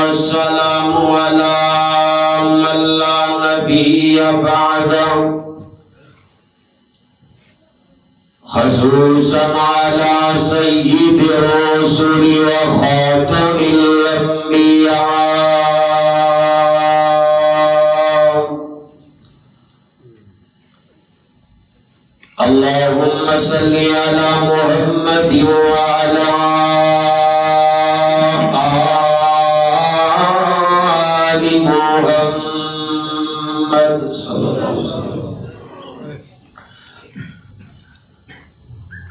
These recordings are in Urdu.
والسلام على من لا نبي بعده خصوصا على سيد الرسل وخاتم الأنبياء. اللهم صل على محمد وعلى آل محمد صلى الله عليه وسلم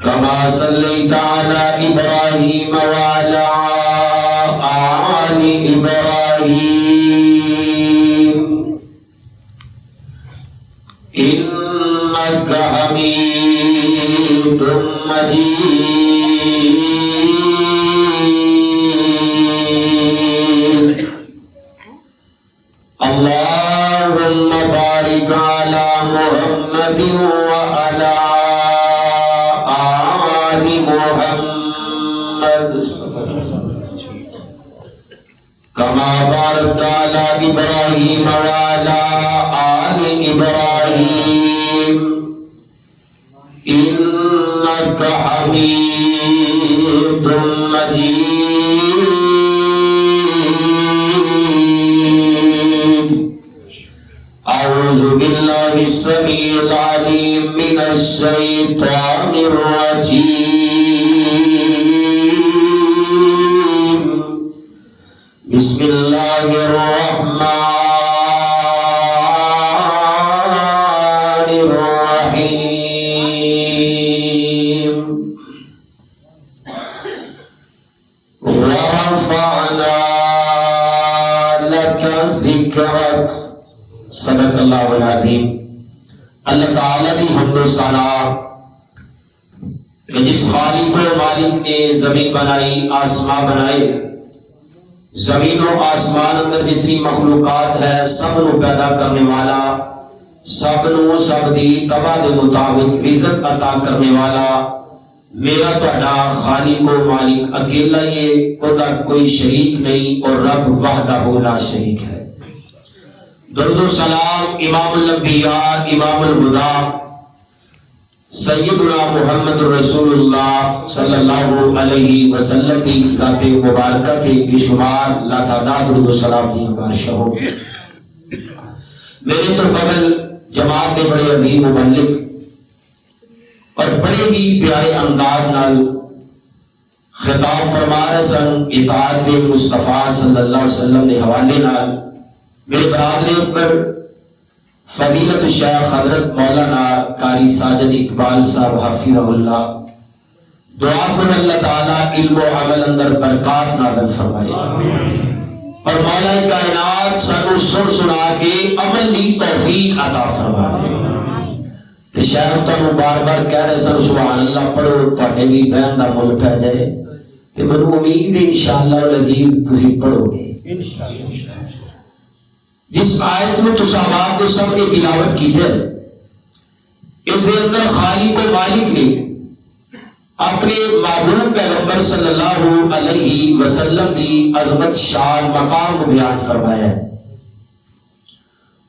كما صليت على إبراهيم وعلى آل إبراهيم إنك حميد مجيد. اللهم بارك على محمد وعلى آل محمد كما باركت على إبراهيم وعلى آل إبراهيم إنك حميد مجيد. أعوذ بالله السميع العليم من الشيطان الرجيم. بسم الله الرحمن الرحيم. ورفعنا لك ذكرك. صدق اللہ العظیم. اللہ تعالیٰ دی حمد و ثنا کہ جس خالق و مالک نے زمین بنائی، آسمان بنائے، زمین و آسمان اندر جتنی مخلوقات ہے سب نو پیدا کرنے والا، سب نو سب دی طبع دے مطابق رزق عطا کرنے والا میرا تہاڈا خالق و مالک اکیلا ہی ہے، خدا کوئی شریک نہیں، اور رب وحدہ لا شریک ہے. درود و سلام امام الانبیاء امام الہدا سیدنا محمد رسول اللہ صلی اللہ علیہ وسلم کی ذات مبارکہ کے بے شمار لا تعداد درود و سلام کی بارش ہو. میرے تو قبل جماعت کے بڑے عظیم مبلغ اور بڑے ہی پیارے انداز نال خطاب فرما رہے سن اطاعت مصطفیٰ صلی اللہ علیہ وسلم کے حوالے نال. میرے برادر اکبر فضیلت الشیخ حضرت مولانا قاری ساجد اقبال صاحب حفظہ اللہ دعا کر اللہ تعالیٰ علم و عمل اندر برکات نازل فرمائے اور مولا کائنات سانو سن سنا کے عمل دی توفیق عطا فرمائے. کہ شیخ تانوں بار بار کہہ رہے سن سبحان اللہ پڑھو تواڈے بھی بہن دا مل پہ جائے، کہ مینوں امید ہے انشاءاللہ العزیز تسی پڑھو گے انشاءاللہ. جس آیت میں تصاوات کے سب نے تلاوت کی تھے، اس کے اندر خالق و مالک نے اپنے محبوب پیغمبر صلی اللہ علیہ وسلم کی عظمت شان مقام کو بیان فرمایا ہے.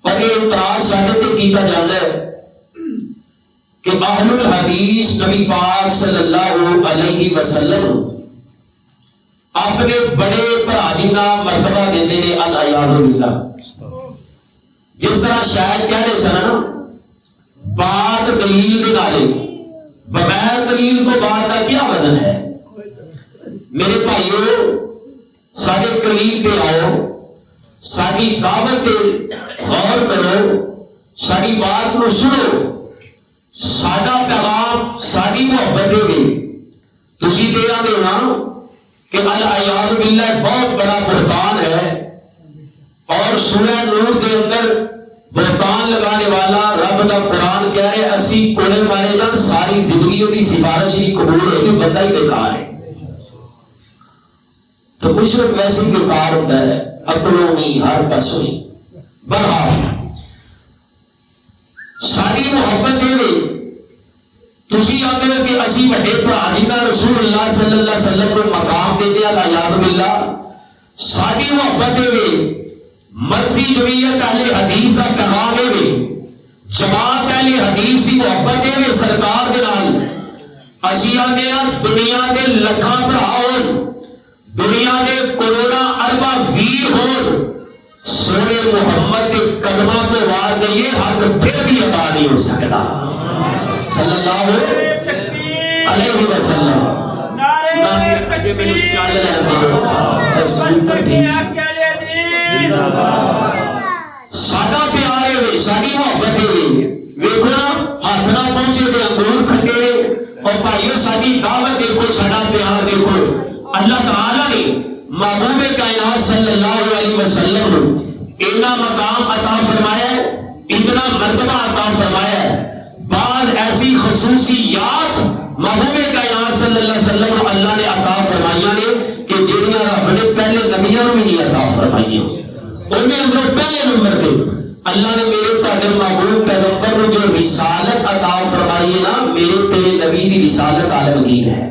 اور یہ اعتراض ساڈے تے کیتا جاتا ہے کہ اہل الحدیث نبی پاک صلی اللہ علیہ وسلم اپنے بڑے بھرا جی نام مرتبہ دیندے نے العیاذ باللہ. جس طرح شاید کہہ رہے سن نا بات دلیل دے نالے بغیر دلیل تو بات کا کیا وزن ہے. میرے بھائیو ساڈے قریب پہ آؤ، ساری دعوت پہ غور کرو، ساری بات کو سنو، ساڈا پیغام ساری محبت دے گی. تسی تے آندے ہو نا کہ العیاذ باللہ بہت بڑا بہتان ہے، اور سورہ نور کے اندر بہتان لگانے والا رب دا قرآن کہہ رہے اسی کوڑے مارے جان ساری زندگی دی سفارش ہی قبول ہوگی، بندہ ہی بیکار ہے. تو مشرک ویسے ہی بیکار ہوتا ہے، عقلوں نہیں ہر پاسوں ہی. بہرحال ساری محبت دے تسی آتے ہو کہ اسی وڈے بھرا جی رسول اللہ صلی اللہ علیہ وسلم کو مقام دیتے العیاذ باللہ. ساری محبت میں مرضی جمعیت اہل حدیث کا پیغام میں جماعت اہل حدیث کی محبت میں سرکار دے نال اشیا نے دنیا کے لکھاں بھرا دنیا کے کروڑا اربا ویر ہو سونے محمد کے قدمہ تو بعد یہ حق پھر بھی ادا نہیں ہو سکتا صلی اللہ علیہ وسلم سادہ پیارے ہوئے ساری محبت ویکھو نا ہاتھ نہ پہنچے تے انگور کھٹے اور بھائیو ساری دعوت دیکھو ساڈا پیار دیکھو اللہ تعالی نے محبوب کائنات صلی اللہ علیہ وسلم کو اتنا مقام عطا فرمایا ہے اتنا مرتبہ عطا فرمایا ہے بعض ایسی خصوصیات محبوب کائنات صلی اللہ علیہ وسلم کو اللہ نے عطا فرمائیاں نے کہ جنہاں رب نے پہلے نبیوں بھی نہیں عطا فرمائیاں انہیں اندر پہلے نمبر تے اللہ نے میرے تہاڈے محبوب پیغمبر کو جو رسالت عطا فرمائی ہے نا میرے تیرے نبی دی رسالت عالمگیر ہے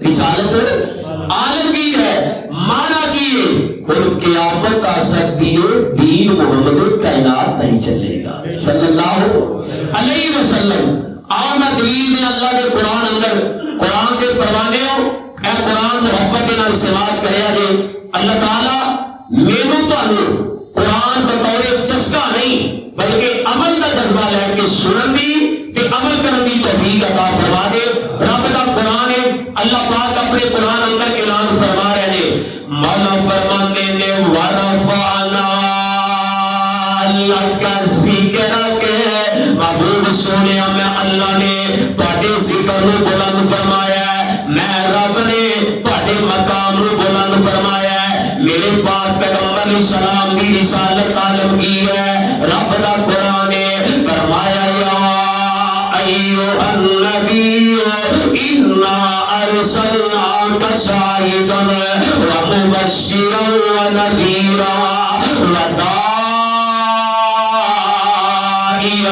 رسالت عالمگیر ہے مانا کیے اور قیامت آ سکتی ہے دین محمد کائنات نہیں چلے گا صلی اللہ علیہ وسلم آؤ میں دلیل میں اللہ کے قرآن اندر قرآن کے پروانے ہو اے قرآن محبت کے نال سماعت کرے جے اللہ تعالی میرے تو قرآن بطور چسکا نہیں بلکہ عمل کا جذبہ لے کے سنن دی تے عمل کرن دی توفیق عطا فرما دے رب دا قرآن ہے اللہ پاک اپنے قرآن اندر اعلان فرما رہے ہیں مولا فرماندے نے ورفعنا لک ذکرک محبوب سونیا میں اللہ نے تہاڈے ذکر نو بلند فرمایا ہے میں رب نے تہاڈے مقام نو بلند فرمایا ہے میرے پاک پیغمبر علیہ السلام دی رسالت عالمگیر ہے رب دا قرآن ہے فرمایا یا ایھا النبی انا ارسلناک شاہدا ومبشرا ونذیرا وداعیا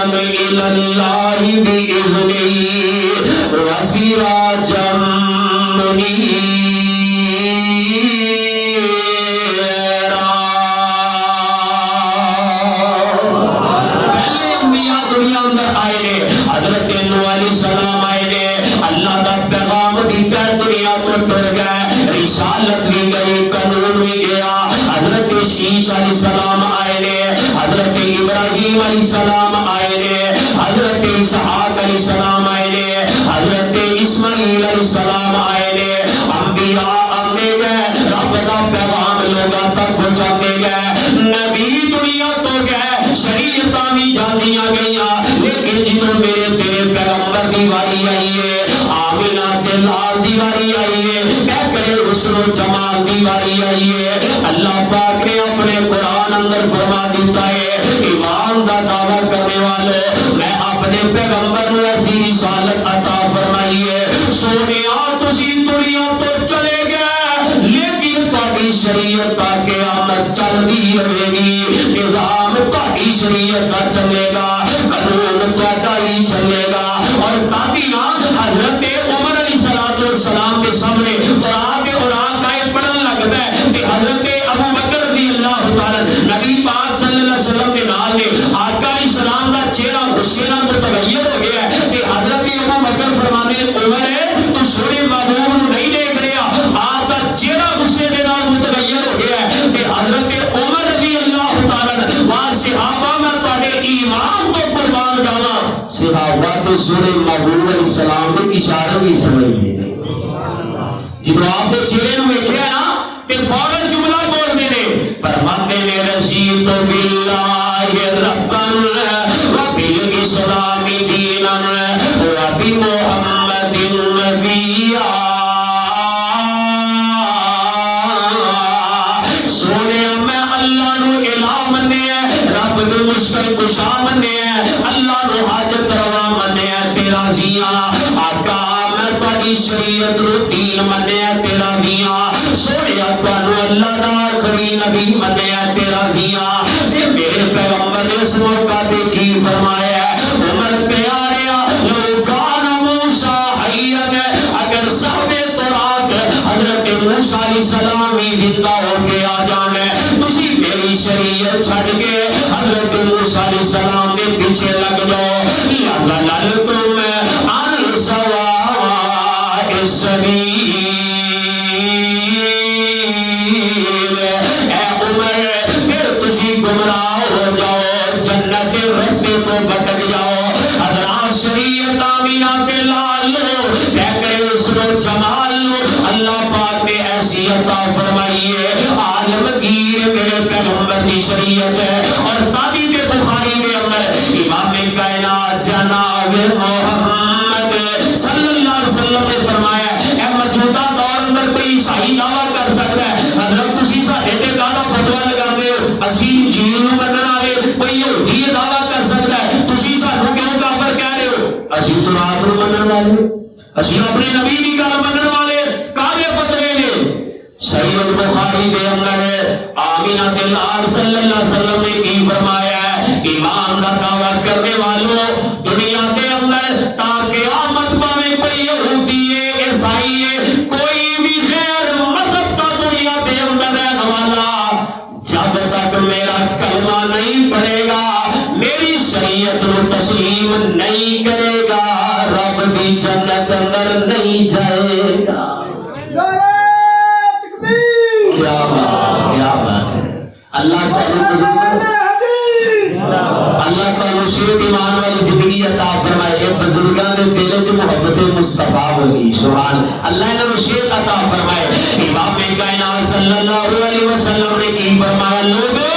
الی اللہ بإذنہ وسراجا منیرا حضرت نوح علیہ السلام آئے نے اللہ دا پیغام دیتا ہے دنیا کو ٹر گئے رسالت بھی گئی قانون بھی گیا حضرت شیش علیہ السلام آئے نے حضرت ابراہیم علیہ السلام آئے نے حضرت اسحاق علیہ السلام آئے نے حضرت اسماعیل علیہ السلام آئے نے انبیاء آنے گئے رب دا پیغام لوگاں تک پہنچاتے گئے نبی دنیا تو گئے شریعتاں بھی جانیاں گئیاں لیکن جنہوں میرے تیرے پیغمبر دی واری آئی ہے آمینہ کے لال دی واری آئی ہے کہہ کرے حسن و جمال دی واری آئی ہے اللہ پاک نے اپنے قرآن اندر فرما دیتا ہے ایمان دا دعویٰ کرنے والے میں اپنے پیغمبر نے ایسی رسالت عطا فرمائی ہے سونے تسی دنیا تو چلے گئے لیکن تاکہ شریعت کا قیامت چل دی رہے گی نظام تاکہ شریعت کا چلے گا قانون تاکہ ہی چلے گا اور تاکہ نا حضرت عمر علیہ السلام کے سامنے قرآن کے قرآن کا ایک پڑھن لگتا ہے کہ حضرت ابو بکر رضی اللہ تعالی نبی پاک صلی اللہ علیہ وسلم کے نال نے آقا علیہ السلام کا چہرہ غصے نال متغیر ہو گیا ہے کہ حضرت ابو بکر فرمانے عمر ہے تو سونے محبوب نو نہیں دیکھ رہا آپ کا چہرہ غصے کے نال متغیر ہو گیا ہے کہ حضرت عمر رضی اللہ تعالی وہاں صحابہ میں تہاڈے ایمان تو قربان جاواں صحابہ تو سونے محبوب علیہ السلام کے اشارے بھی سمجھ لے جب آپ کے چہرے نو ویکھیا نا کہ فوراً جملہ بول دے نے فرماتے نے رضیت باللہ ربا وبالاسلام دینا وبمحمد نبیا سونے میں اللہ نو الہ منیا رب نو مشکل کشا منیا اللہ نو حاجت روا منیا تیرا زیاں آقا میں تاری شریعت نو دین منیا تیرا زیاں سونے تانو اللہ دا آخری نبی منیا تیرا زیاں اے میرے پیغمبر نے اس موقع پہ کی فرمایا عمر پیاریا لو کان موسیٰ حیّن اگر صاحب تورات حضرت موسیٰ علیہ السلام ہی زندہ ہو کے آ جائیں دی شریعت چھڑ کے حضرت موسیٰ علیہ السلام کے پیچھے لگ جاؤ. لَعَلَّكُمْ عَنْ سَوَاءِ السَّبِيلِ. اے عمر پھر تسی گمراہ ہو جاؤ, جنت کے رستے کو بھٹک جاؤ. حضرات شریعت آمینہ کے لال لو, دیکھے اس رو جمال لو. اللہ پاک نے ایسی عطا فرمائی ہے, عالمگیر میرے پیغمبر کی شریعت ہے. اور تابعی کے بخاری میں اندر امام کائنات جناب محمد صلی اللہ علیہ وسلم نے فرمایا اے موجودہ دور اندر کوئی عیسائی دعویٰ کر سکتا ہے حضرت تسی ساڈے تے کاہدا فتویٰ لگاندے ہو اسی انجیل نوں منن والے, کوئی یہودی یہ دعویٰ کر سکتا ہے تسی سانوں کیوں کافر کہہ رہے ہو؟ اسی تو رات نوں منن والے, اسی اپنے نبی دی گل منن والے, کاہدے فتوے نے؟ صحیح البخاری دے اندر آمینہ کے لال صلی اللہ علیہ وسلم نے کی فرمایا ہے ایمان کا دعویٰ کرنے والوں دنیا کے اندر تاکہ قیامت پاوے کوئی یہودی ہے, عیسائی ہے, کوئی بھی غیر مذہب کا دنیا کے اندر رہنے والا, جب تک میرا کلمہ نہیں پڑھے گا, میری شریعت کو تسلیم نہیں کرے گا, رب کی جنت اندر نہیں جائے گا. کیا بات ہے. اللہ تعالیٰ اللہ تعالیٰ شیر ایمان والی زندگی عطا فرمائے. بزرگاں دے دل وچ محبت مصطفیٰ ہوگی. سبحان اللہ انہاں شیر عطا فرمائے. امام کائنات صلی اللہ علیہ وسلم نے کی فرمایا لوگوں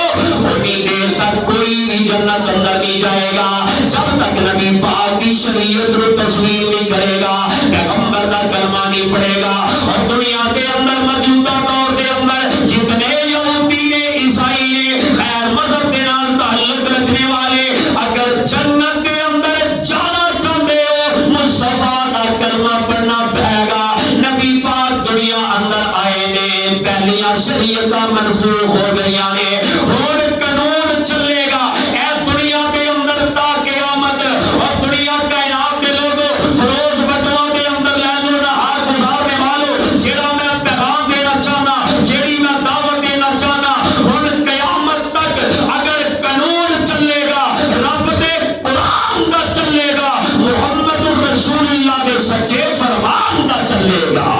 اتنی دیر تک کوئی بھی جنت اندر نہیں جائے گا جب تک نبی پاک کی شریعت کو تسلیم نہیں کرے گا, پیغمبر کا کلمہ نہیں پڑھے گا. اور دنیا کے اندر موجودہ دور کے اندر جتنے یہودی نے, عیسائی نے, غیر مذہب کے نال تعلق رکھنے والے اگر جنت کے اندر جانا چاہتے ہو مصطفیٰ کا کلمہ پڑھنا پڑے گا. نبی پاک دنیا اندر آئے نے, پہلیاں شریعتاں منسوخ ہو گئی نے, اور قانون چلے گا اے دنیا کے اندر تا قیامت. اور دنیا کائنات کے لوگوں فروز بٹوا کے اندر لے لو نہار گزارنے والوں, جیڑا میں پیغام دینا چاہنا, جیڑی میں دعوت دینا چاہنا, ہن قیامت تک اگر قانون چلے گا رب دے قرآن دا چلے گا, محمد رسول اللہ دے سچے فرمان دا چلے گا.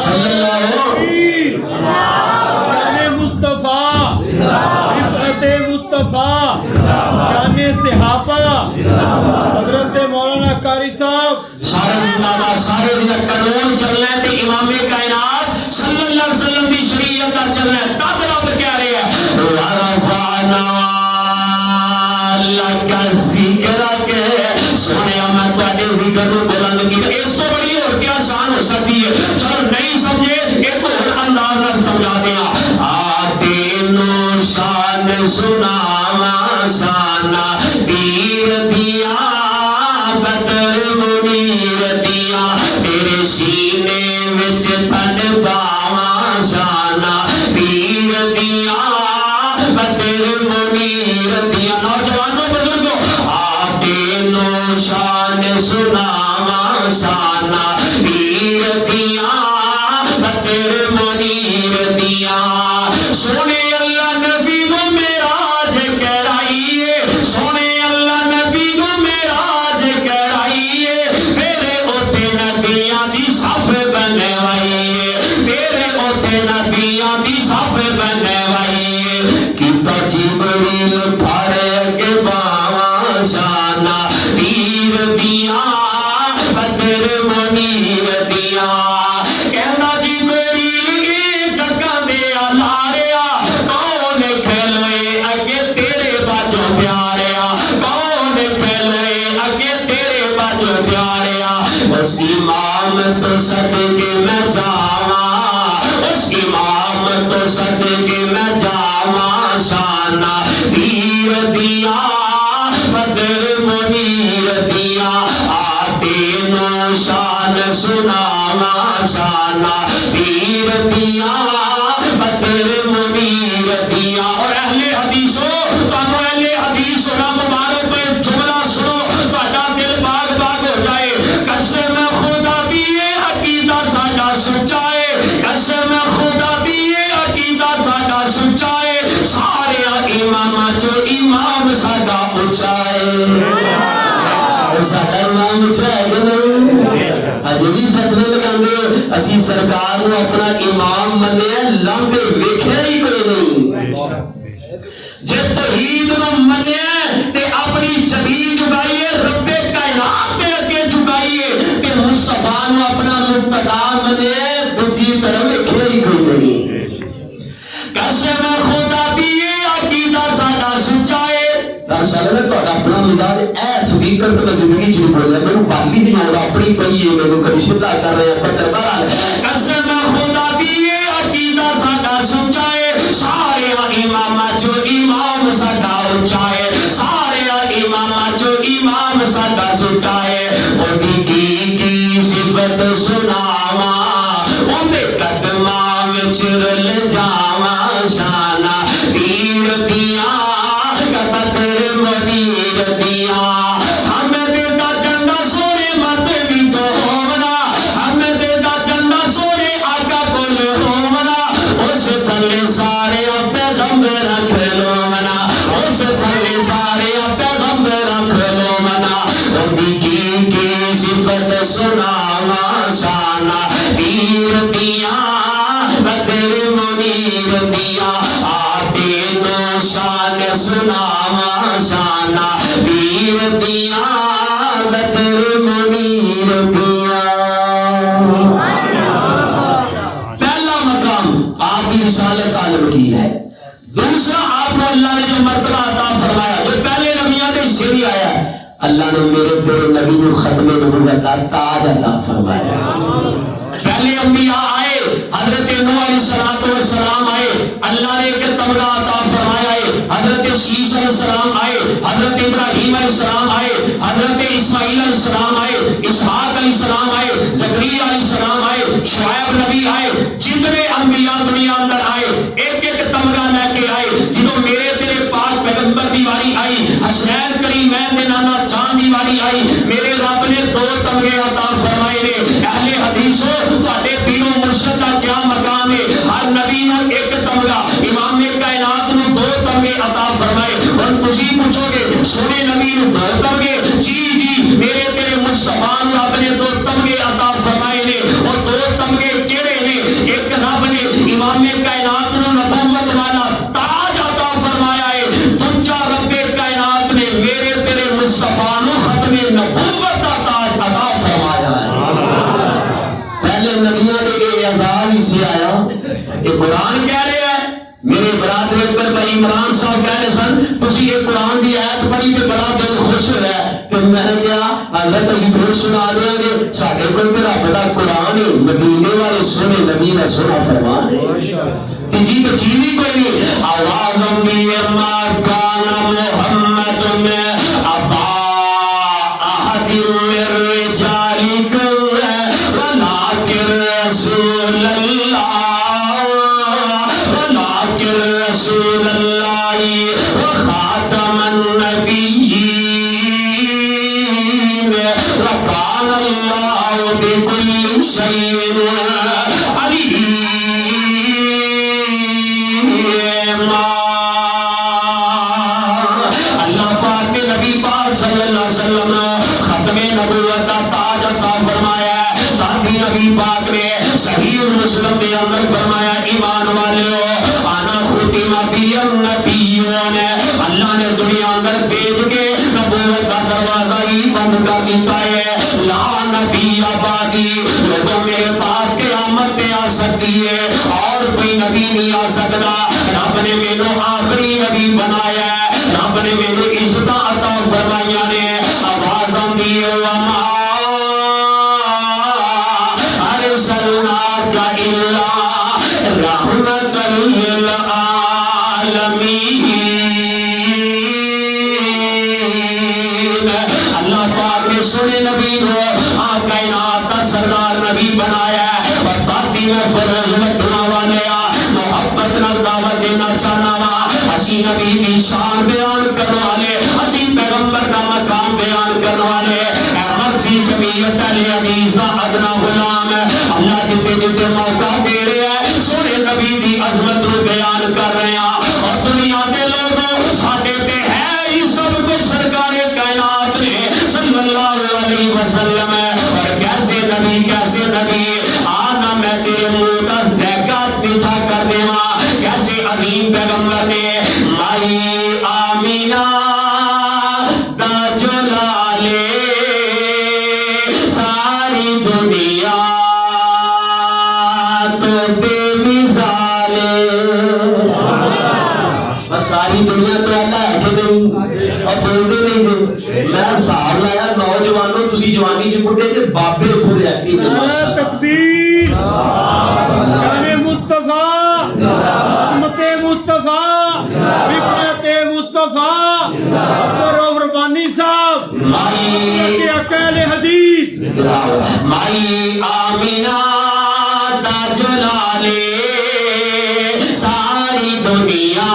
صلی اللہ علیہ شان مصطفیٰ, رفعت مصطفیٰ, شان صحابہ, حضرت مولانا قاری صاحب سارے دن قانون چلنا ہے تے امام کائنات صلی اللہ علیہ وسلم کی شریعت کا چلنا ہے. تب رب کہہ رہے ہیں وَرَفَعْنَا لَكَ ذِكْرَكَ, سونے میں تواڈے ذکر کو بلند کیتا. اس سے بڑی اور کیا شان ہو سکتی ہے؟ چلو نہیں سمجھے ایک اور انداز میں سمجھا دیا. آتینو شان سناواں شانہ پیر دیا بدر منیر دیا, تیرے سینے وچ تن باواں شانہ پیر دیا بدر منیر دیا. نوجوانوں بزرگوں آتینو شان سناواں شانہ پیر دیا بدر منیر دیا. سونے اللہ نبی کو معراج کرائیے, سونے اللہ نبی کو معراج کرائیے, پھر اوتے نبیاں دی صف بنوائیے, پھر اوتے نبیاں دی صف بنوائیے. کیتا جبریل پھڑ کے باواں شانہ پیر دیا بدر منیر دیا. کہندا جبریل اے جگہ دے لاریا کون کھلوئے اگے تیرے باجو پیاریا, کون کھلوئے اگے تیرے باجو پیاریا. اس امام تو صدقے میں جاواں, اس امام تو صدقے میں جاواں شانہ پیر دیا بدر منیر دیا. آتینو شان سناواں شانہ پیر دیا بدر منیر دیا. اور اہل حدیثوں تانوں اہل حدیث ہونا مبارک پہ جملہ سنو تہاڈا دل باغ باغ ہو جائے. قسم خدا دی یہ عقیدہ ساڈا سچا ہے, قسم خدا دی یہ عقیدہ ساڈا اسی سرکار نو اپنا امام منیا لمبے ویکھیا ہی کوئی نہیں جس توحید نو منیا تے اپنی چبی جگائیے رب کائنات کے اگے جگائیے کہ مصطفیٰ نو اپنا مقتدا منیا دوجی طرف ویکھیا ہی کوئی نہیں قسم خدا دی عقیدہ ساڈا سچا ہے دراصل میں تہاڈا اپنا مزاج اے سپیکر تے زندگی چ بولیا مینوں والی نہیں آਉਂਦਾ اپنی پئی ہے مینوں کبھی شدہ کر رہے ہیں پتر بہرحال قسم خدا دی عقیدہ ساڈا سچا ہے سارے اماماں چ امام ساڈا اونچا ہے سارے اماماں چ امام ساڈا سچا ہے اودی کی صفت سناواں اودے قدماں وچ رل جاواں شانہ پیر دیاں قدر منیر دیاں حمد دا جنڈا سونے مت بھی تو ہونا حمد دا جنڈا سونے آقا کول ہونا اس تھلے سارے پیغمبر رکھ لو منا اس تھلے سارے پیغمبر رکھ لو منا اودی کی صفت سناواں شانہ پیر دیاں قدر منیر دیاں آتے نو شان سناواں شانہ پیر دیاں قدر منیر دیاں پہلا مقام آپ کی رسالت عالم کی ہے دوسرا آپ کو اللہ نے جو مرتبہ عطا فرمایا جو پہلے نبیوں کے حصے بھی آیا ہے اللہ نے میرے تیرے نبی کو ختم نبوت کا تاج عطا فرمایا پہلے انبیاء آئے حضرت نوح علیہ السلام آئے اللہ نے ایک تمغہ عطا فرمایا ہے حضرت شیش علیہ السلام آئے حضرت ابراہیم علیہ السلام آئے حضرت اسماعیل علیہ السلام آئے اسحاق علیہ السلام آئے زکریا علیہ السلام آئے شعیب نبی آئے جتنے انبیاء دنیا اندر آئے ایک ایک تمغہ لے کے آئے جنہوں میرے تیرے پاک پیغمبر دی واری آئی حسنین کریمین دے نانا چاند دی واری آئی میرے رب نے دو تمغے عطا فرمائے نے اہل حدیثوں تہاڈے پیروں مرشد کا کیا مقام ہے ہر نبی نو ایک تمغہ امام کائنات نو دو تمغے عطا فرمائے اور تسی پوچھو گے سونے نبی نو دو تمغے جی میرے تیرے مصطفیٰ نو رب نے دو تمغے عطا فرمائے نے اور دو تمغے کیڑے نے ایک رب نے امام کائنات نو نبوت والا تاج عطا فرمایا ہے دوجا رب کائنات نے میرے تیرے مصطفیٰ نو ختم نبوت کا تاج عطا فرمایا ہے پہلے نبیوں کے اعزاز ہی سے آیا یہ قرآن کہہ رہے ہیں میرے برادر اکبر بھائی عمران صاحب کہہ رہے سن تسی یہ قرآن دی آیت پڑھی تے بڑا دل خوش ہوا کہ میں نے کہا حضرت اسی پھر سنا دیں گے ساڈے کول تے رب دا قرآن ہے مدینے والے سونے نبی دا سونا فرمان ہے تیجی تو چیز ہی کوئی نہیں آواز بھی ما کان محمد میں ابا احد من رجالکم ولکن رسول اللہ رسول اللہ وخاتم النبیین وکان اللہ بکل شیء علیم اللہ پاک نے نبی پاک صلی اللہ علیہ وسلم ختم نبوت کا تاج عطا فرمایا ہے تاکہ نبی پاک نے صحیح مسلم کے اندر فرمایا ایمان والو آنا ختم بی النبیون اللہ نے دنیا اندر بھیج کے نبوت کا دروازہ ہی بند کر دیتا ہے لا نبی آبادی لوگوں میرے پاس قیامت پہ آ سکتی ہے اور کوئی نبی نہیں آ سکتا رب نے میرے آخری نبی بنایا ہے رب نے میرے عزت عطا فرمایا نے آواز دی وما ارسلناک الا رحمت للعالمین اللہ پاک نے سنے نبی کو کائنات کا سردار نبی بنایا ہے اور تاکہ میں فرض رکھنا والے محبت نہ دعوت دینا چاہنا وا اسی نبی کی شان بیان کرنے والے اسی پیغمبر کا مقام بیان کرنے والے مرضی جمعیت علی حدیث کا ادنا غلام اللہ جتے جتے موقع دے رہے ہیں سونے نبی کی عظمت کو بیان کر رہے ہیں اور دنیا کے لوگوں ساڈے تے ہے ہی سب کچھ سرکار کائنات نے صلی اللہ علیہ وسلم اور کیسے نبی کریم پیغمبر نے مائی آمینہ دا جلالے ساری دنیا تو بے مثال بس ساری دنیا تو اللہ ہے کہ نہیں اور بولتے نہیں تھے میں حساب لایا نوجوانوں تسی جوانی چ بڈھے تے بابے اتھوں دے ایکٹیو نے نعرہ تکبیر شان مصطفیٰ عظمت مصطفیٰ رفعت مصطفیٰ عبدالرؤف ربانی صاحب مائی اکیل حدیث مائی آمینہ دا جلالے ساری دنیا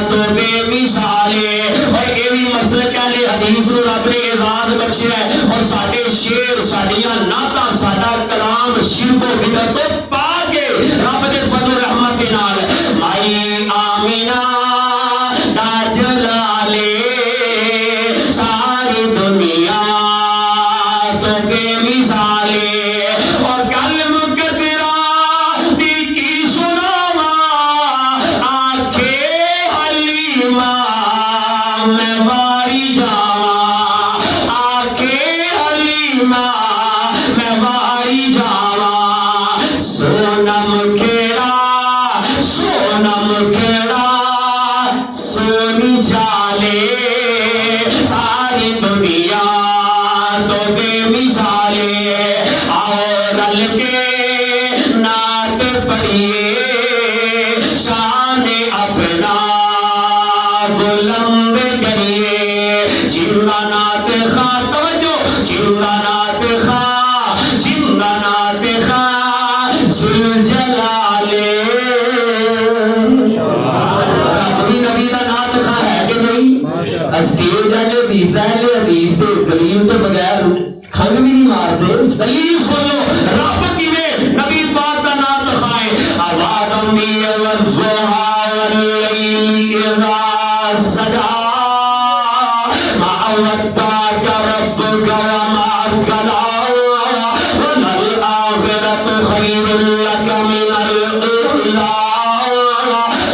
تو بے مثالے اور یہ بھی مسلک اہل حدیث نو رب نے اعزاز بخشیا ہے اور ساڈے شعر ساڈیاں نعتاں ساڈا کلام شرک و بدعت تو پاک ہے رب دے فضل و رحمت دے نال مائی آمینہ دا جلالے ساری دنیا تو بے مثالے اور گل مقدرہ دی کی سناواں آنکھے حلیمہ میں واری جاواں آنکھے حلیمہ میں واری جاواں سونم کھیڑا سونی چالے ساری دنیا تو بے مثالے آؤ رل کے نعت پڑھیے شان اپنا بلند کریے زندہ نعت خواہ توجہ زندہ نعت خواہ زندہ نعت خواہ ذوالجلالے اپنی نبی دا نعت خواہ ہے کہ نہیں اسٹیج والے حدیث تے دلیل تو بغیر کھنگ بھی نہیں مارتے دلیل سن لو رب کیویں نبی پاک دا نعت خواہ آوادم بی والضحا واللیل اذا سجا ما ودعک ربک وما قلى وللآخرة خیر لک من الأولى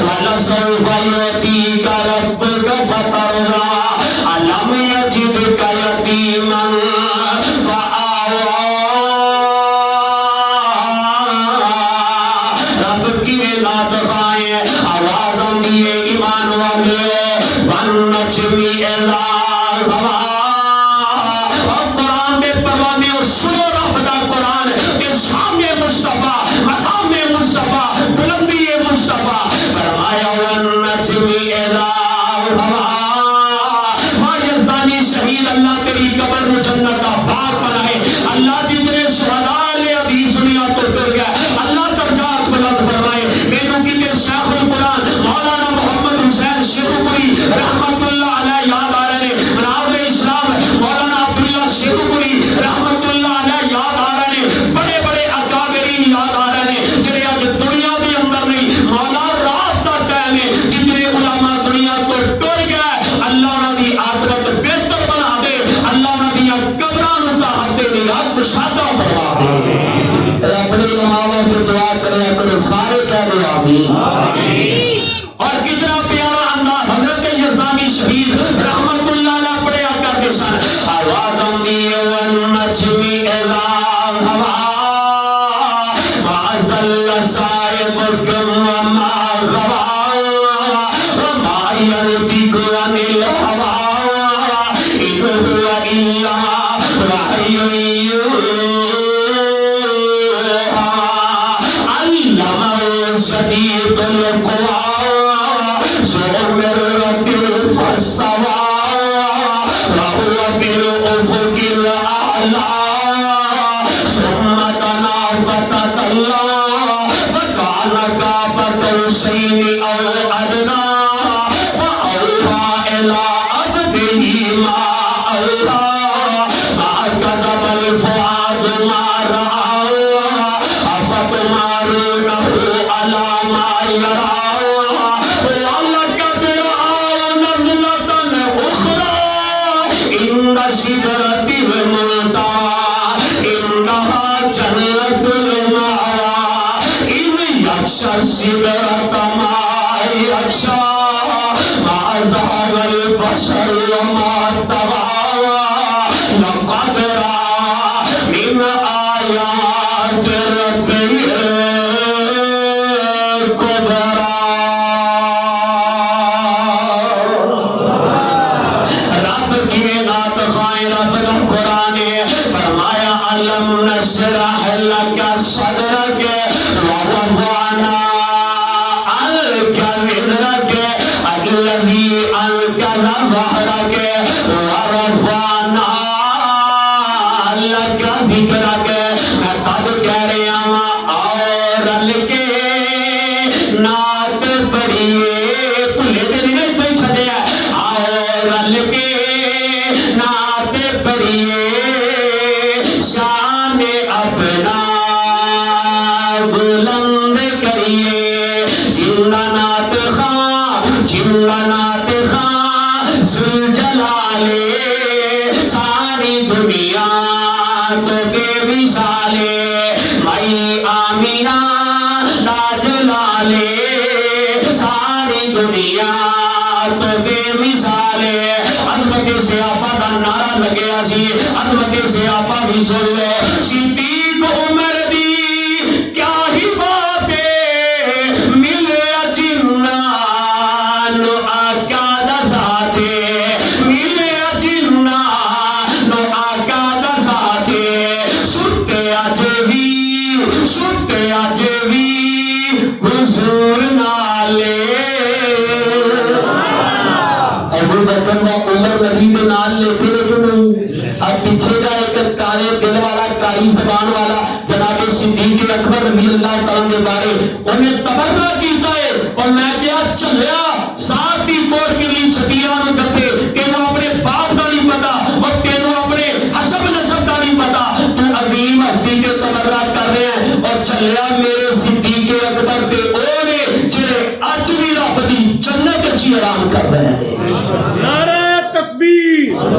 ولسوف يعطيك ربك فترضى ألم يجدك يتيما فآوى رب کی نعت خائے آوازم دیے ایمان والے والنجم اذا ہوا اور قرآن میں پڑھانے اور سنو رب دا قرآن کہ سامنے مصطفیٰ مقام مصطفیٰ بلندی مصطفیٰ فرمایا والنجم اذا ہوا ماجزدانی شہید اللہ تیری قبر میں جنت کا باغ بنائے اللہ جتنے شہداء لے حدیث دنیا تو ڈر گیا اللہ درجات بلند فرمائے میرے کتنے شیخ القرآن مولانا محمد حسین شیخوپوری رحمت اللہ علیہ یاد آ رہے ہیں مناظر اسلام مولانا عبداللہ شیخوپوری رحمت اللہ علیہ یاد آ رہے ہیں بڑے بڑے اکابرین یاد آ رہے ہیں جنہیں آج دنیا بھی اندر نہیں مولا رات کا ٹائم ہے جتنے علماء دنیا تو ٹر گئے اللہ انہاں دی عاقبت بہتر بنا دے اللہ انہاں دی قبراں دا حد نگاہ کشادہ فرما دے اپنے علماء سے دعا کریں اپنے سارے کہہ دے آمین اور کتنا پیارا انداز حضرت یزدانی شہید رحمت اللہ علیہ پڑھیا کرتے سن آوادم دی والنجم اذا ہوا ما ضل صاحبکم وما غوا وما ينطق عن الهوى إن هو إلا وحي يوحى علمه شديد القوى ذو مرة فاستوى وهو بالأفق الأعلى ثم دنا فتدلى فكان قاب قوسين أو أدنى فأوحى إلى عبده ما أوحى ما كذب الفؤاد ما رأى أفتمارونه على ما يرى ولقد رأى نزلة أخرى عند سدرة المنتهى إنها جنة المأوى إذ يغشى السدرة ما ظہرک ورفعنا لک ذکرک میں قد کہہ رہا ہاں اور رل کے نعت پڑھیے بھلے دے نہیں کوئی چھڈیا اور رل کے نعت پڑھیے شان اپنا بلند کریے جملہ نعت خاں ذوالجلالے ساری دنیا تو بے مثالے مائی آمینہ لاجلالے ساری دنیا تو بے مثالے عظمت سے آپا کا نعرہ لگیا سی عظمت سے آپا بھی سن لو صدیق عمر دی کیا ہی باتیں ملے جنان آقا دا ساتھے ملے جنان آقا دا ساتھے ستے اج بھی حضور نالے ابو بکر و عمر نبی دے نال لیتے نے کہ نہیں اب پیچھے کا ایک کالے دل والا کالی زبان والا جناب صدیق اکبر رضی اللہ تعالیٰ کے بارے انہیں تبرہ کیتا ہے اور میں کیا چلیا ساتھ بھی کوٹ کے لیے چھتیاں نو دتے تینوں اپنے باپ کا نہیں پتا اور تینوں اپنے حسب نسب کا نہیں پتا تو عظیم ہستی کے تبرہ کر رہے ہیں اور چلیا میرے صدیق اکبر دے اونے جڑے اج بھی رب دی جنت اچھی آرام کر رہے ہیں نعرہ تکبیر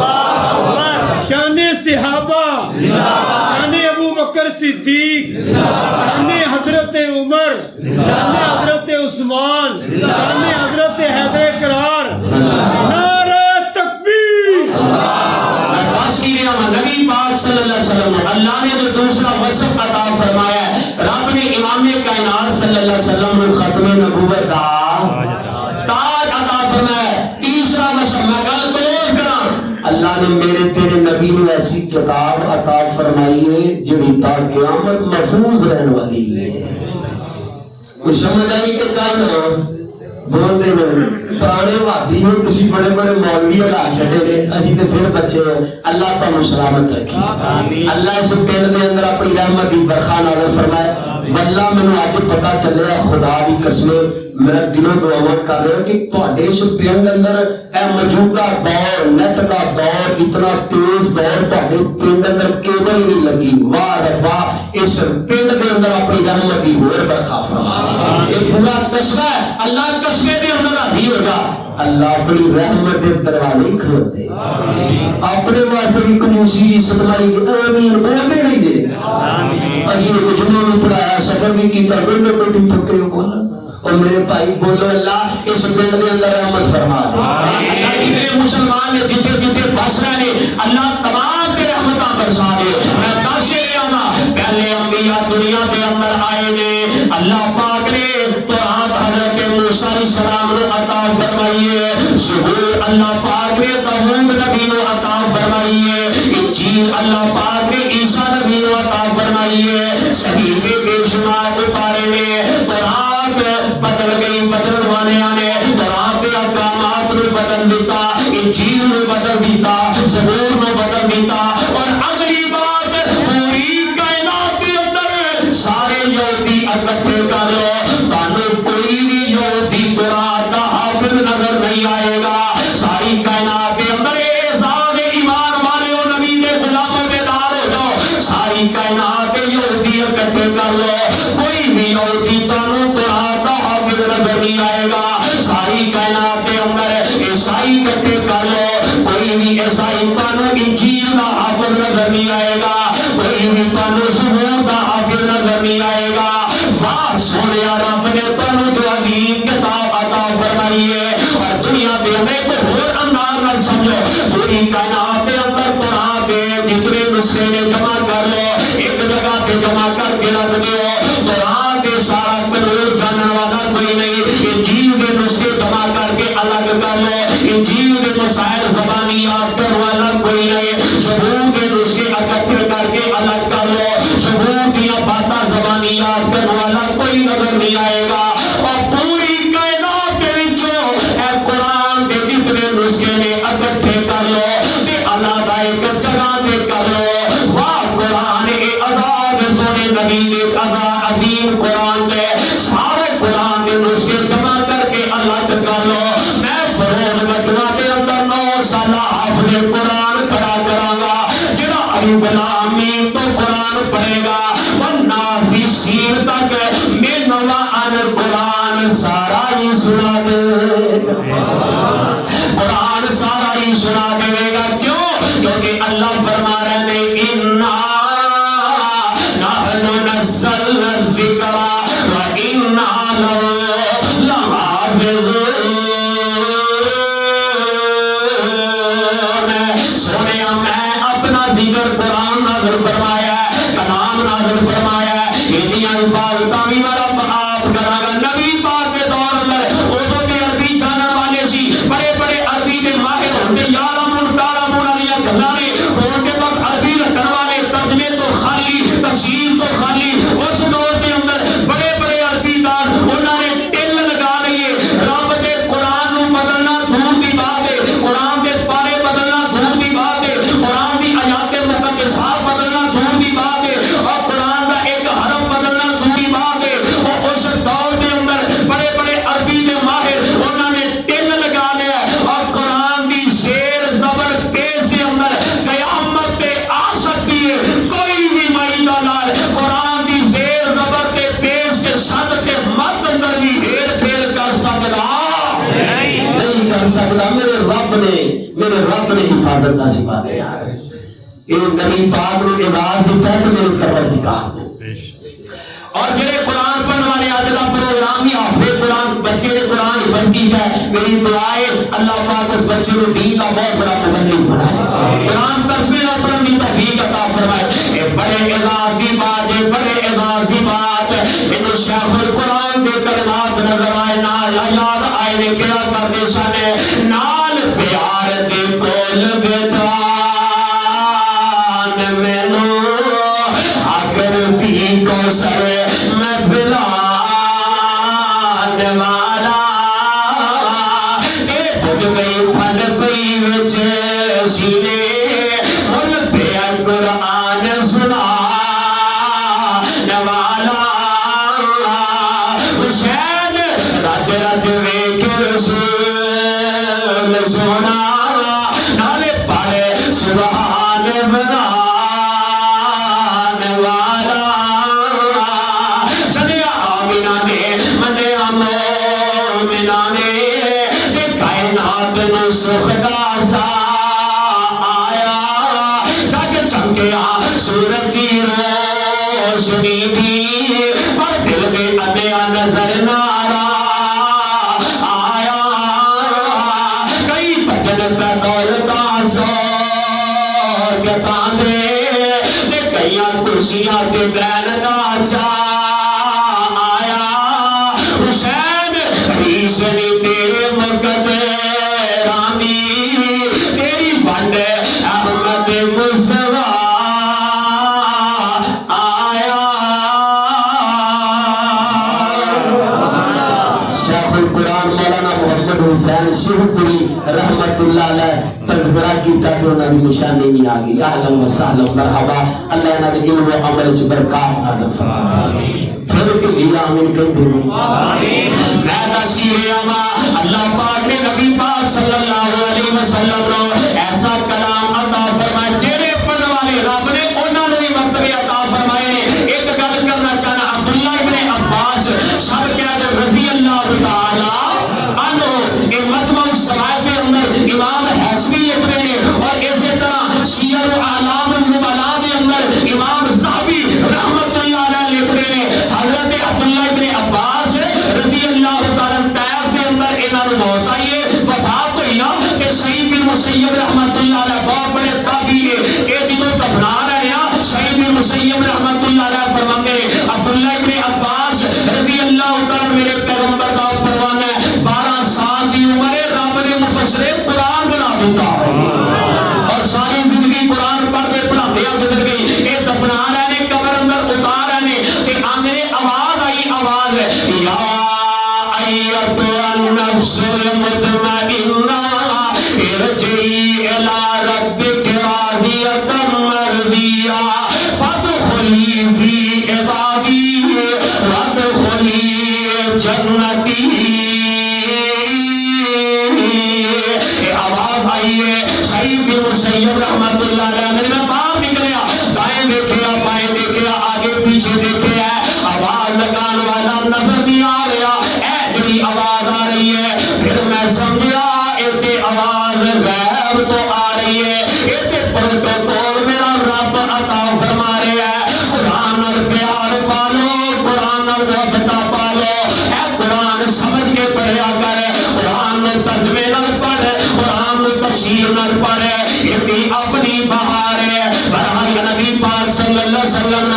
شان صحابہ شان ابو بکر صدیق شان حضرت عمر شان حضرت عثمان شان حضرت حیدر کرار نعرہ تکبیر میں پاس کی رہا ہوں نبی پاک صلی اللہ علیہ وسلم اللہ نے جو دوسرا وصف عطا فرمایا ہے رب نے امام کائنات صلی اللہ علیہ وسلم کو ختم نبوت دا تاج عطا فرمایا تیسرا وصف میں گل کلوز کراں اللہ نے میرے تیرے نبی نے ایسی کتاب عطا فرمائی ہے جڑی تا قیامت محفوظ رہنے والی ہے کوئی سمجھ آئی کہ کل بول دے پرانے بھابی ہو کسی بڑے بڑے مولوی ہلا چھڑے نے اجی تے پھر بچے ہیں اللہ تعالی سلامت رکھے اللہ اس پنڈ دے اندر اپنی رحمت دی برخا نازل فرمائے واللہ مینوں اج پتہ چلیا خدا دی قسم میرا دلوں دعا کر رہا ہوں کہ تواڈے اس پنڈ اندر اے موجودہ دور نیٹ دا دور اتنا تیز دور تواڈے پنڈ اندر کیبل نہیں لگی واہ ربا اس پنڈ دے اندر اپنی رحمت دی ہور برخا فرما یہ پورا قصبہ ہے اللہ قصبے دے اندر حاضر ہوگا اللہ اپنی رحمت دے دروازے کھولتے اپنے واسطے بھی کنجوسی عزت ماری آمین بولتے نہیں جی اسی نے جنہوں نے پڑھایا سفر بھی کیتا میں بیٹی تھکے ہو بولا اور میرے بھائی بولو اللہ اس پنڈ دے اندر رحمت فرما دے اللہ جتنے مسلمان نے جتنے بس رہے نے اللہ تمام کے رحمتاں برسا دے میں کاشے لے آنا پہلے انبیاء دنیا دے اندر آئے نے اللہ پاک نے قرآن حضرت موسیٰ علیہ السلام نے عطا فرمائی ہے زبور اللہ پاک نے داؤد نبی نے عطا فرمائی ہے انجیل اللہ پاک نے عیسیٰ نبی نے عطا فرمائی ہے صحیفے بے شمار اتارے نے قرآن بدل گئی بدل وانے آنے قرآن کے احکامات نے بدل دیتا انجیل نے بدل دیتا زبور نے بدل دیتا اور اگلی بات پوری کائنات کے اندر سارے یہودی اکٹھے کر لو تانوں کوئی بھی یہودی قرآن کا حافظ نظر نہیں آئے گا ساری کائنات کے اندر اعزاز ایمان والے و نبی کے غلاموں میں دار ہو جاؤ ساری کائنات کے یہودی اکٹھے کر لو کوئی بھی یہودی تانوں قرآن کا حافظ نظر نہیں آئے گا ساری کائنات کے اندر عیسائی اکٹھے کر لو کوئی بھی عیسائی تانوں انجیل کا حافظ نظر نہیں آئے گا کوئی بھی تانوں زبور کا حافظ نظر نہیں آئے گا واہ سونے رب نے تانوں جو عظیم کتاب عطا فرمائی ہے اور دنیا دے میں کوئی اور انداز نہ سمجھو پوری کائنات کے اندر قرآن کے جتنے نسخے نے جمع کر لو ایک جگہ پہ جمع کر کے رکھ دو قرآن کے سارا قانون جاننے والا کوئی نہیں انجیل کے نسخے جمع کر کے الگ کر لو انجیل کے مسائل زبانی یاد کرنے والا کوئی نہیں زبور کے نسخے اکٹھے کر کے الگ کر لو زبور کی باتیں زبانی یاد کرنے والا کوئی نظر نہیں آئے گا اور پوری کائنات کے وچوں اے قرآن کے جتنے نسخے نے سنا دے گا، قرآن سارا ہی سنا دے گا. کیوں؟ کیونکہ اللہ فرما رہے ہیں اِنَّا نَحْنُ نَزَّلْنَا الذِّكْرَ وَإِنَّا لَهُ لَحَافِظُونَ. سونے میں اپنا ذکر قرآن نازل فرمایا ہے، کلام نازل فرمایا ہے، اتنی الفاظ بھی رب آپ کرا گا. نبی پاک کے دور اندر اردو کے عربی جاننے والے سی، بڑے بڑے عربی کے ماہر ہوتے، یارمون تارمون علیہ گھلانے ان کے پاس عربی رکھنے والے، ترجمے تو خالی، تفسیر تو خالی. اس دور کے اندر بڑے بڑے عربی دان انہوں نے ٹل لگا لیے. رب کے قرآن کو بدلنا دور کی بات ہے، قرآن کے پارے بدلنا دور کی بات ہے، قرآن کی آیات مقدسات بدلنا دور کی بات ہے، اور قرآن کا ایک حرف بدلنا دور کی بات ہے. اور اس دور کے اندر بڑے بڑے عربی کے ماہر انہوں نے ٹل لگا لیا، اور قرآن کی زیر زبر پیش کے اندر قیامت پہ آ سکتی ہے. کوئی بھی میدان قرآن کی زیر زبر کے پیش کے ساتھ کے مت اندر بھی ہیر پھیر کر سکتا نہیں کر سکتا. میرے رب نے حفاظت کا سوا دیا ہے. یہ نبی پاک نے اعزاز دیتا ہے کہ میرے پروردگار نے. اور جڑے قرآن پڑھنے والے آج کا پروگرام بھی حافظ قرآن بچے نے قرآن حفظ کی ہے. میری دعا ہے اللہ پاک اس بچے کو دین کا بہت بڑا مبلغ بنائے، قرآن ترجمے نہ پڑھنے کی توفیق عطا فرمائے. یہ بڑے اعزاز کی بات ہے، بڑے اعزاز کی بات ہے. یہ شیخ القرآن کے کلمات نظر آئے، نال یاد آئے نے کیا کرتے سن، نال پیار دے کول بیٹا کو سر میں بلان والا اے بھج گئی پھل پئی وچ سینے مل پیا قرآن سنا والا. حسین رج رج ویکھ رسول سونا نالے پڑھے سبحان بنا سخدا سا آیا جگ چمکیا سورج کی روشنی تھی پر دل میں انیا نظر نارا آیا. کئی بچن پہ دولتا سو کتاندے کئی کرسیاں کے بین ناچا آیا. حسین ریسنی تیرے مقدر حسین شیخوپوری رحمت اللہ علیہ تذکرہ کیتا کہ انہوں نے نشانی بھی آگئی. اہلا و سہلا مرحبا. اللہ انہوں نے علم و عمل سے برکات نازل فرمائے. پھر کے لیے آمین کہیں دے دیں. میں تذکیر اما اللہ پاک نے نبی پاک صلی اللہ علیہ وسلم نے ایسا کلام عطا فرمائے جیڑے پڑھنے والے رب نے انہوں نے بھی مرتبے عطا فرمائے نے. ایک گل کرنا چاہنا عبداللہ ابن عباس سب کہہ دے رضی اللہ تعالی عنہ مجمع السماعت کے اندر امام حسنی لکھتے ہیں، اور اسی طرح سیر اعلام النبلاء کے اندر امام ذہبی رحمت اللہ علیہ لکھتے ہیں. حضرت عبداللہ ابن عباس رضی اللہ تعالیٰ طیف کے اندر انہوں نے موت آئی ہے، وفات ہوئی نا کہ سعید بن مسیب رحمت اللہ علیہ بہت بڑے تابعی ہے. یہ جدو دفنا رہے ہیں نا سعید بن مسیب رحمت اللہ علیہ فرماتے ہیں عبداللہ ابن عباس رضی اللہ تعالیٰ میرے پیغمبر کا پروانہ ہے. 12 سال کی عمر رب نے مفسر قرآن بنا دیتا اور ساری زندگی قرآن پڑھتے پڑھاتے گزر گئی. یہ دفنا رہے قبر اندر اتار رہے کہ آنگنے آواز آئی، آواز یا ایتھا النفس المطمئنہ ارجعی الی ربک راضیۃ مرضیہ فادخلی فی عبادی وادخلی جنتی. آواز آئی ہے سعید بن مسیب رحمت اللہ علیہ نے میں باہر نکلیا، دائیں دیکھیا بائیں دیکھیا آگے پیچھے دیکھیا، آواز لگان والا نظر نہیں آ رہا. اے جڑی آواز آ رہی پروٹوکول میرا رب عطا فرما رہا ہے. قرآن نال پیار پالو, قرآن نال رابطہ پالو. اے قرآن سمجھ کے پڑھیا کر, قرآن نال ترجمے نال پڑھ, قرآن نال تفسیر نال پڑھ. یہ بھی اپنی بہار ہے. برحال نبی پاک صلی اللہ علیہ وسلم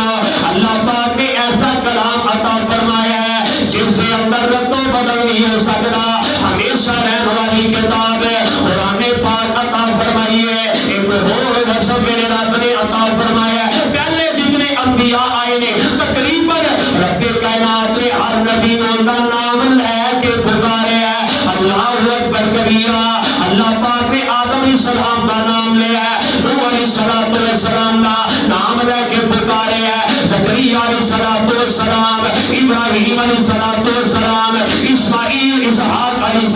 اللہ پاک نے ایسا کلام عطا فرمایا ہے جس کے اندر رد و بدل نہیں ہو سکتا, ہمیشہ رہنے والی کتاب ہے. قرآن پاک عطا فرمائی ہے. ایک اور وصف میرے رب نے عطا فرمایا ہے. پہلے جتنے انبیاء آئے نے تقریباً رب کائنات نے ہر نبی نے ان کا نام لے کے پکارے ہے. اللہ اکبر کبیرہ. اللہ پاک نے آدم علیہ السلام کا نام لیا ہے, نوح علیہ السلام کا نام لے کے پکارے ہے, زکریا علیہ السلام, ابراہیم علیہ السلام, اسماعیل, اسحاق علیہ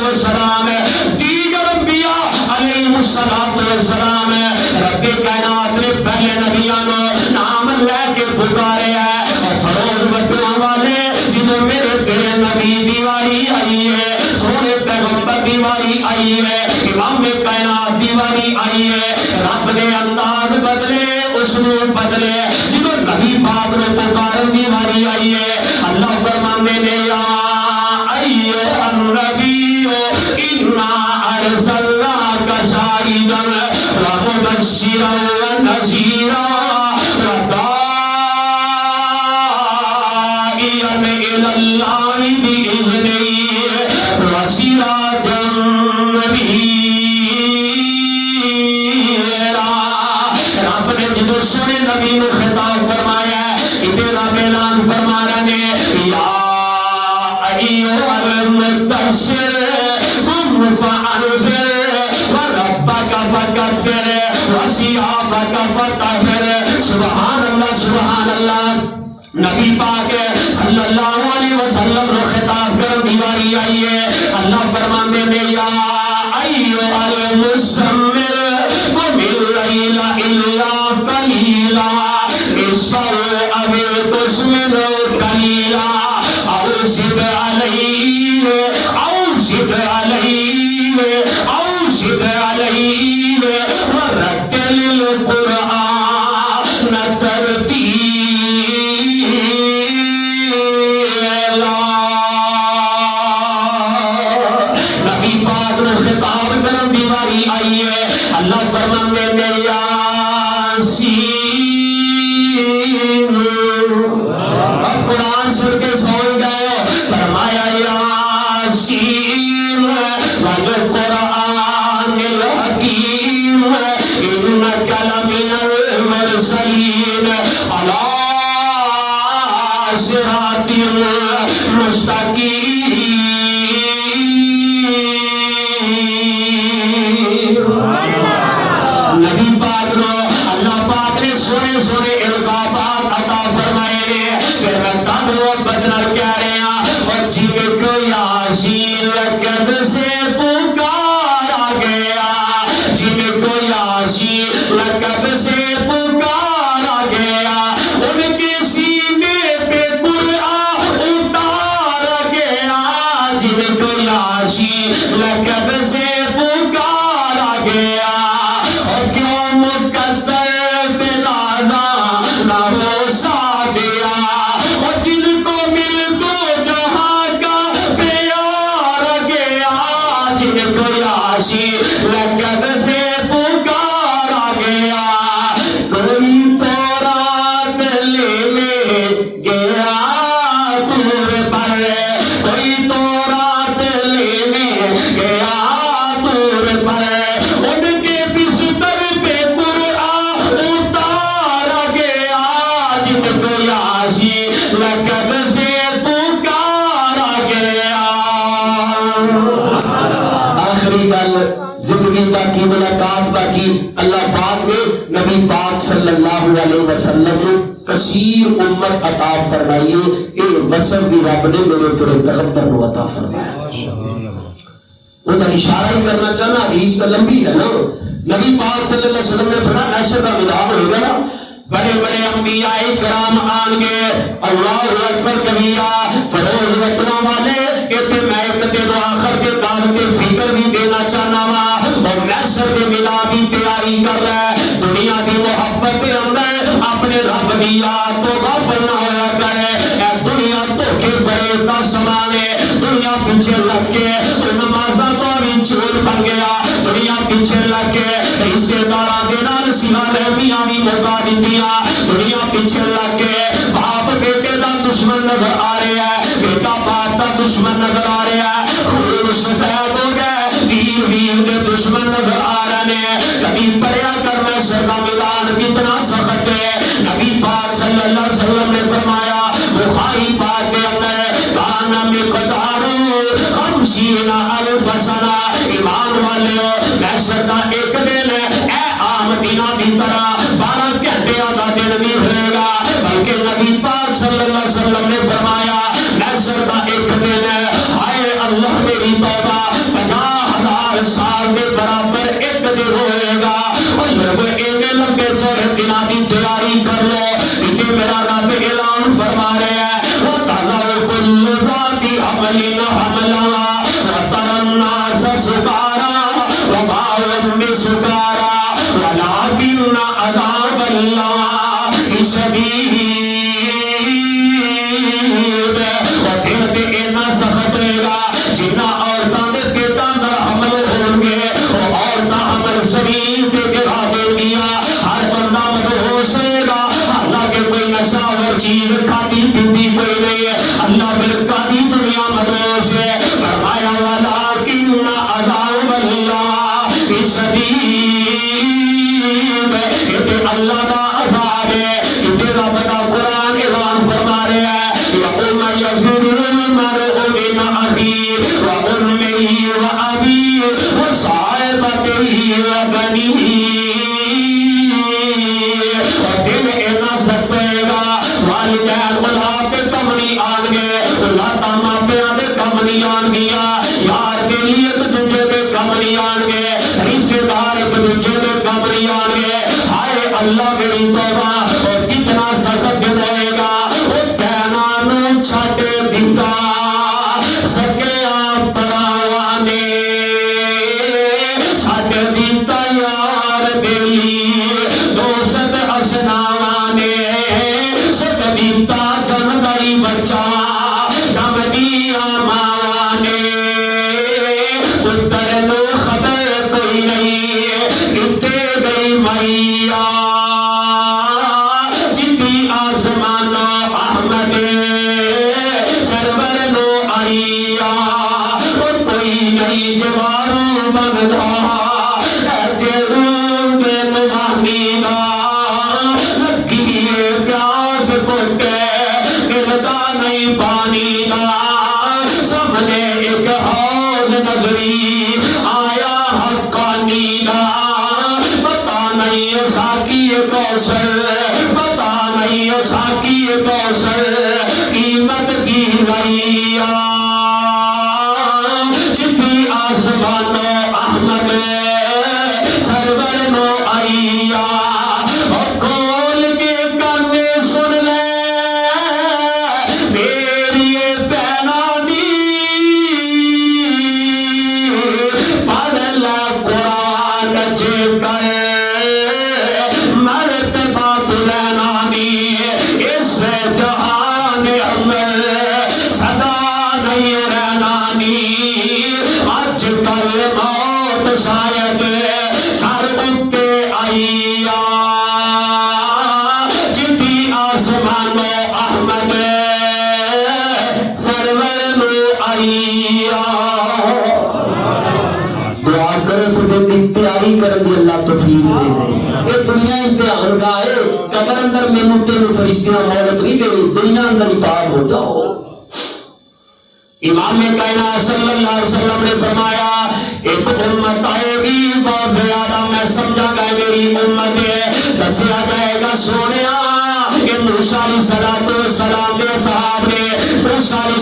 السلام, دیگر انبیاء علیہ السلام. رب کائنات نے پہلے نبیوں کو نام لے کے پکارے ہے. اور فروغ بچوں والے جنہوں میرے تیرے نبی دیواری آئی ہے, سونے پیغمبر دیواری آئی ہے, امام کائنات دیواری آئی ہے. رب نے انداز بدلے, اسلوب بدلے, جنہوں نبی پاک نے پکارن دیواری آئی ہے. اللہ فرمانے نے یا ایھا النبی انا ارسلناک شاہدا ومبشرا ونذیرا وداعیا الی اللہ بإذنہ وسراجا منیرا. رب نے جدو سنے نبی نے خطاب فرمایا ہے, ادھر رب اعلان فرمانا نے یا ایھا المدثر قم فانذر وربک فکبر وثیابک فطہر. سبحان اللہ, سبحان اللہ. نبی پاک صلی اللہ علیہ وسلم نے خطاب کر دیواری آئی ہے. اللہ فرمانے نے یا ایھا المزمل قم اللیل الا قلیلا نصفہ او انقص منہ قلیلا او زد علیہ ورتل القرآن ترتیلا. نبی پاک نے خطاب کر دیواری آئی ہے. اللہ فرمانے میں یاسین, اب قرآن سن کے سوچ گئے, فرمایا یاسین والقرآن الحکیم انک لمن المرسلین علی صراط مستقیم. نبی پاک نے اللہ پاک نے سنے القابات عطا فرمائے نے. پھر میں تب وہ بدنر کہہ رہے ہیں اور جن کو یاسین لقب سے پکارا گیا, جن کو یاسین لقب سے پکارا گیا, ان کے سینے پہ قرآن اتارا گیا. جن کو یاسین لقب سے پکارا گیا, اور کیوں مقدر پہ نازا نہ ہو سادیا, اور جن کو مل دو جہاں کا پیار گیا. جن کو یاسین لقب سے پکارا گیا, کوئی تورات لینے گیا دور پر, کوئی تورات لینے گیا دور پر, ان کے بستر پہ قرآن اتارا گیا. جن کو یاسین لقب سے پکارا گیا. آخری گل زندگی باقی, ملاقات باقی. اللہ پاک نے نبی پاک صلی اللہ علیہ وسلم کو کثیر امت عطا فرمائی ہے. یہ وصف بھی رب نے میرے تیرے پیغمبر کو عطا فرمایا. وہ تو اشارہ ہی کرنا چاہنا, حدیث تو لمبی ہے نا. نبی پاک صلی اللہ علیہ وسلم نے فرمایا حشر کا میدان ہوگا نا, بڑے بڑے انبیاء کرام آن گے. اللہ اکبر کبیرہ. فروز رکھنا والے کہتے میں ایک دن آخر کے دعوت فکر بھی دینا چاہنا وا, اور محشر کے ملا بھی تیاری کر رہا ہے. دشمن نظر آ رہے ہیں. کبھی پریا کرنا سر میدان کتنا سخت ہے. نبی پاک صلی اللہ علیہ وسلم نے فرمایا بخاری پاک کے اندر کانا مقدار 50,000 سنہ. ایمان والے محشر کا ایک دن اے عام دنوں کی طرح 12 گھنٹے کا دن نہیں ہوئے گا بلکہ نبی پاک صلی اللہ علیہ وسلم نے فرمایا محشر کا ایک دن ہائے اللہ میری توبہ 50,000 سال کے برابر ایک دن ہوئے گا. اور لوگ اینے لمبے چوڑے دنوں کی تیاری کر لو کیونکہ میرا رب اعلان فرما رہے ہیں وہ تَذَرُ كُلُّ ذَاتِ حَمْلٍ حَمْلَهَا وَتَرَى النَّاسَ سُكَارَىٰ وَمَا هُم بِسُكَارَىٰ وَلَٰكِنَّ عَذَابَ اللَّهِ شَدِيدٌ. اور پھر بھی اتنا سخت ہوئے گا جتنا عورتوں کے پیٹاں در حمل ہوں گے وہ عورتاں حمل شریف کے گرا دے دیا. ہر بندہ مدہوش ہوئے گا حالانکہ کوئی نشہ اور چیز کھاتی پیتی کوئی نہیں ہے. اللہ برکا دی دنیا مدہوش ہے. فرمایا وَلَٰكِنَّ عَذَابَ اللَّهِ شَدِيدٌ. یہ اللہ کا عذاب ہے. یہ رب کا قرآن اعلان فرما رہا ہے يَوْمَ يَفِرُّ الْمَرْءُ مِنْ أَخِيهِ وَأُمِّهِ وَأَبِيهِ وَصَاحِبَتِهِ وَبَنِيهِ. اور دل اینا سخت ہوئے گا والدین اولاد کے کم نہیں آن گے اولاد ماں پیاں کے کم نہیں آن گیا یار بیلی ایک دوجے کے کم نہیں آن گے رشتے دار ایک دوجے کے کم نہیں آن گے. ہائے اللہ میری توبہ. اور کتنا سخت دن ہوئے گا وہ کہنا نو چھٹ دیتا سکیا پراوانے چھٹ دیتا یار بیلی دوست اشناوانے سٹ دیتا جندائی بچہ جم دیا ماوانے. پتر نو خبر کوئی نہیں کتے گئی مائیا جنبی آسمان احمد سرور نو آئیا. اور کوئی نہیں جوارو بندھا جروں کے نمانی دا لگی پیاس پٹے ملتا نہیں پانی دا. سامنے ایک حوض نگری آیا حقانی دا. پتا نہیں ساکی کوثر پتا نہیں ساکی کوثر قیمت کی لیا جبی آسمان احمد سرور نو آئیا. اور کھول کے کانے سن لے میری پہنانی پڑھ لے قرآن جے کر مرتبہ تلینانی اس جہان ہمیں صدا نہیں رہنانی. آج کل موت شاید سر اٹھے آئیا جبی آسمان احمد سرور نو آئیا. دعا کرے صدق کی تیاری کر دی اللہ توفیق دے دے. یہ دنیا امتحان گاہ ہے قبر اندر میں تینوں فرشتیاں مہلت نہیں دے دنیا اندر اتاب ہو جاؤ. امام کائنات صلی اللہ علیہ وسلم نے فرمایا ایک امت آئے گی بہت زیادہ میں سمجھا گا میری امت ہے. دسیا جائے گا سونیا یہ موسیٰ علیہ السلام کے صحاب نے موسیٰ علیہ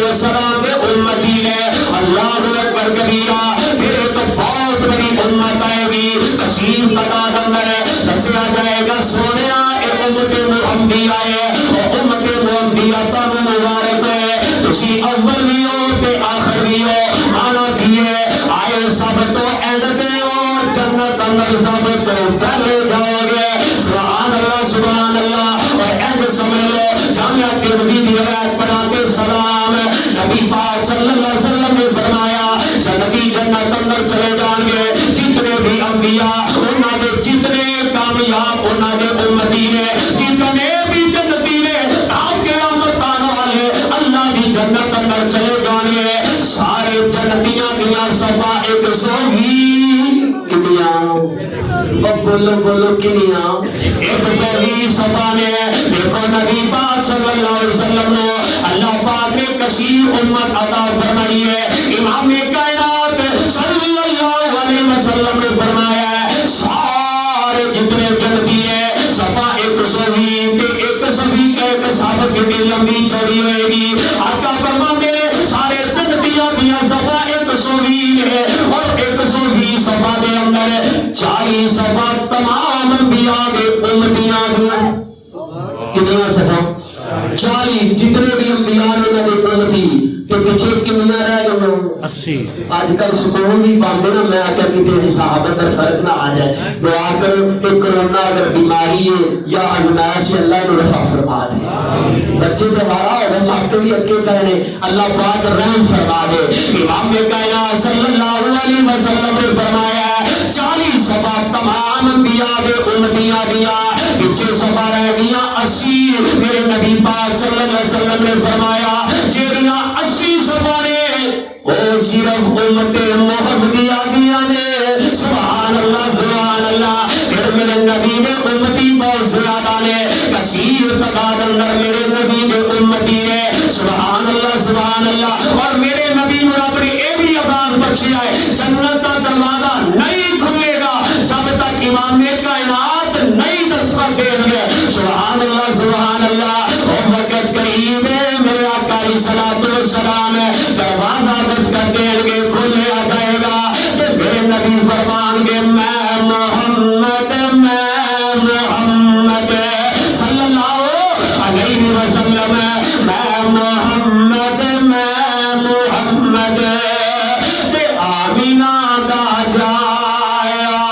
السلام کے امتی نے. اللہ اکبر کبیرہ. پھر ایک بہت بڑی امت آئے گی کثیر تعداد میں. دسیا جائے گا سونیا ایک امت محمدی آئے اور امت محمدیہ تم مبارک ہے. تسی اول بھی ہو تے آخر بھی ہو. مانا کیے آئے سب تو اندتے ہو جنت اندر سب تو پہلے جاؤ گے. سبحان اللہ سبحان اللہ. اور اند سمجھ لو جامعہ ترمذی کی روایت پڑھا کے سلام نبی پاک صلی اللہ علیہ وسلم نے فرمایا جنتی جنت اندر چلے جان گے جتنے بھی انبیاء انہاں دے جتنے کامیاب انہاں دے امتی نے جتنے بھی جنتی نے قیامت آنے والے اللہ دی جنت اندر چلے جان گے. سارے جنتیاں دیا صفا 120 کنیاں بولو بولو کنیاں 120 صفا نے دیکھو نبی پاک صلی اللہ علیہ وسلم نے اللہ پاک نے کثیر امت عطا فرمائی ہے امام کائنات صلی اللہ علیہ وسلم نے فرمایا ہے سارے جتنے جنتی ہیں صفا 120 کے ایک صفی کا ایک صفحہ کی لمبی چوڑی ہوئے گی آقا فرما میرے سارے جنتیاں دیا صفا 120 ہے اور 120 صفا کے اندر 40 صفا تمام انبیاء کے امتیاں دیا کتنا صفا 40 جتنے بھی انبیاء نے نبی امتی کہ پیچھے کنیاں رہ گئے 80 آج کل سکون بھی باندھے نا میں آکر کی تیری صحابت در فرق نہ آ جائے دعا کر کہ کرونا اگر بیماری ہے یا ازمائش ہے اللہ نے رفع فرما دے بچے دوبارہ ہوگا ماں کے بھی اکے کہنے اللہ پاک رحم فرما دے امام کائنات صلی اللہ علیہ وسلم نے فرمایا 40 صفا تمام انبیاء کے امتیاں دیا پیچھے صفا رہ گیا 80 میرے نبی پاک صلی اللہ علیہ وسلم نے فرمایا جیڑیاں 80 صفا نے او صرف امت محمدیہ دیا نے سبحان اللہ پھر میرے نبی نے امتی بہت زیادہ نے کثیر تعداد اندر میرے نبی نے امتی نے سبحان اللہ اور میرے نبی نے اپنی اے بھی عطا بخشی ہے جنت کا دروازہ نہیں کھلے گا جب تک امام کائنات نہیں دستخط دیں گے سبحان اللہ اور وقت قریب ہے میرے آقا علیہ الصلوۃ والسلام دروازہ دستخط دیں گے کھلے آ جائے گا کہ میرے نبی فرمان گے میں محمد صلی اللہ علیہ وسلم میں محمد تے آمینہ دا جایا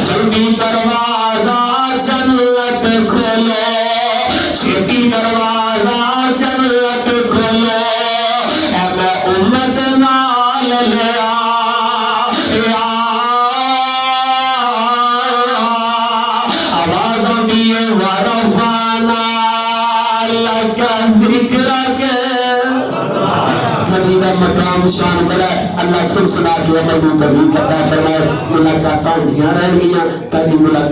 جلدی دروازہ جنت کھولو چھیتی دروازہ جنت کھولو اے میں امت نال لیا آواز دیئے ورفانا لکا ذکرک نبی دا مقام شان بڑا ہے اللہ سب سنا کے عمل بھی تبلیغ کرتا فرمائے ملاقاتاں نہیں رہ گیا کبھی ملاقات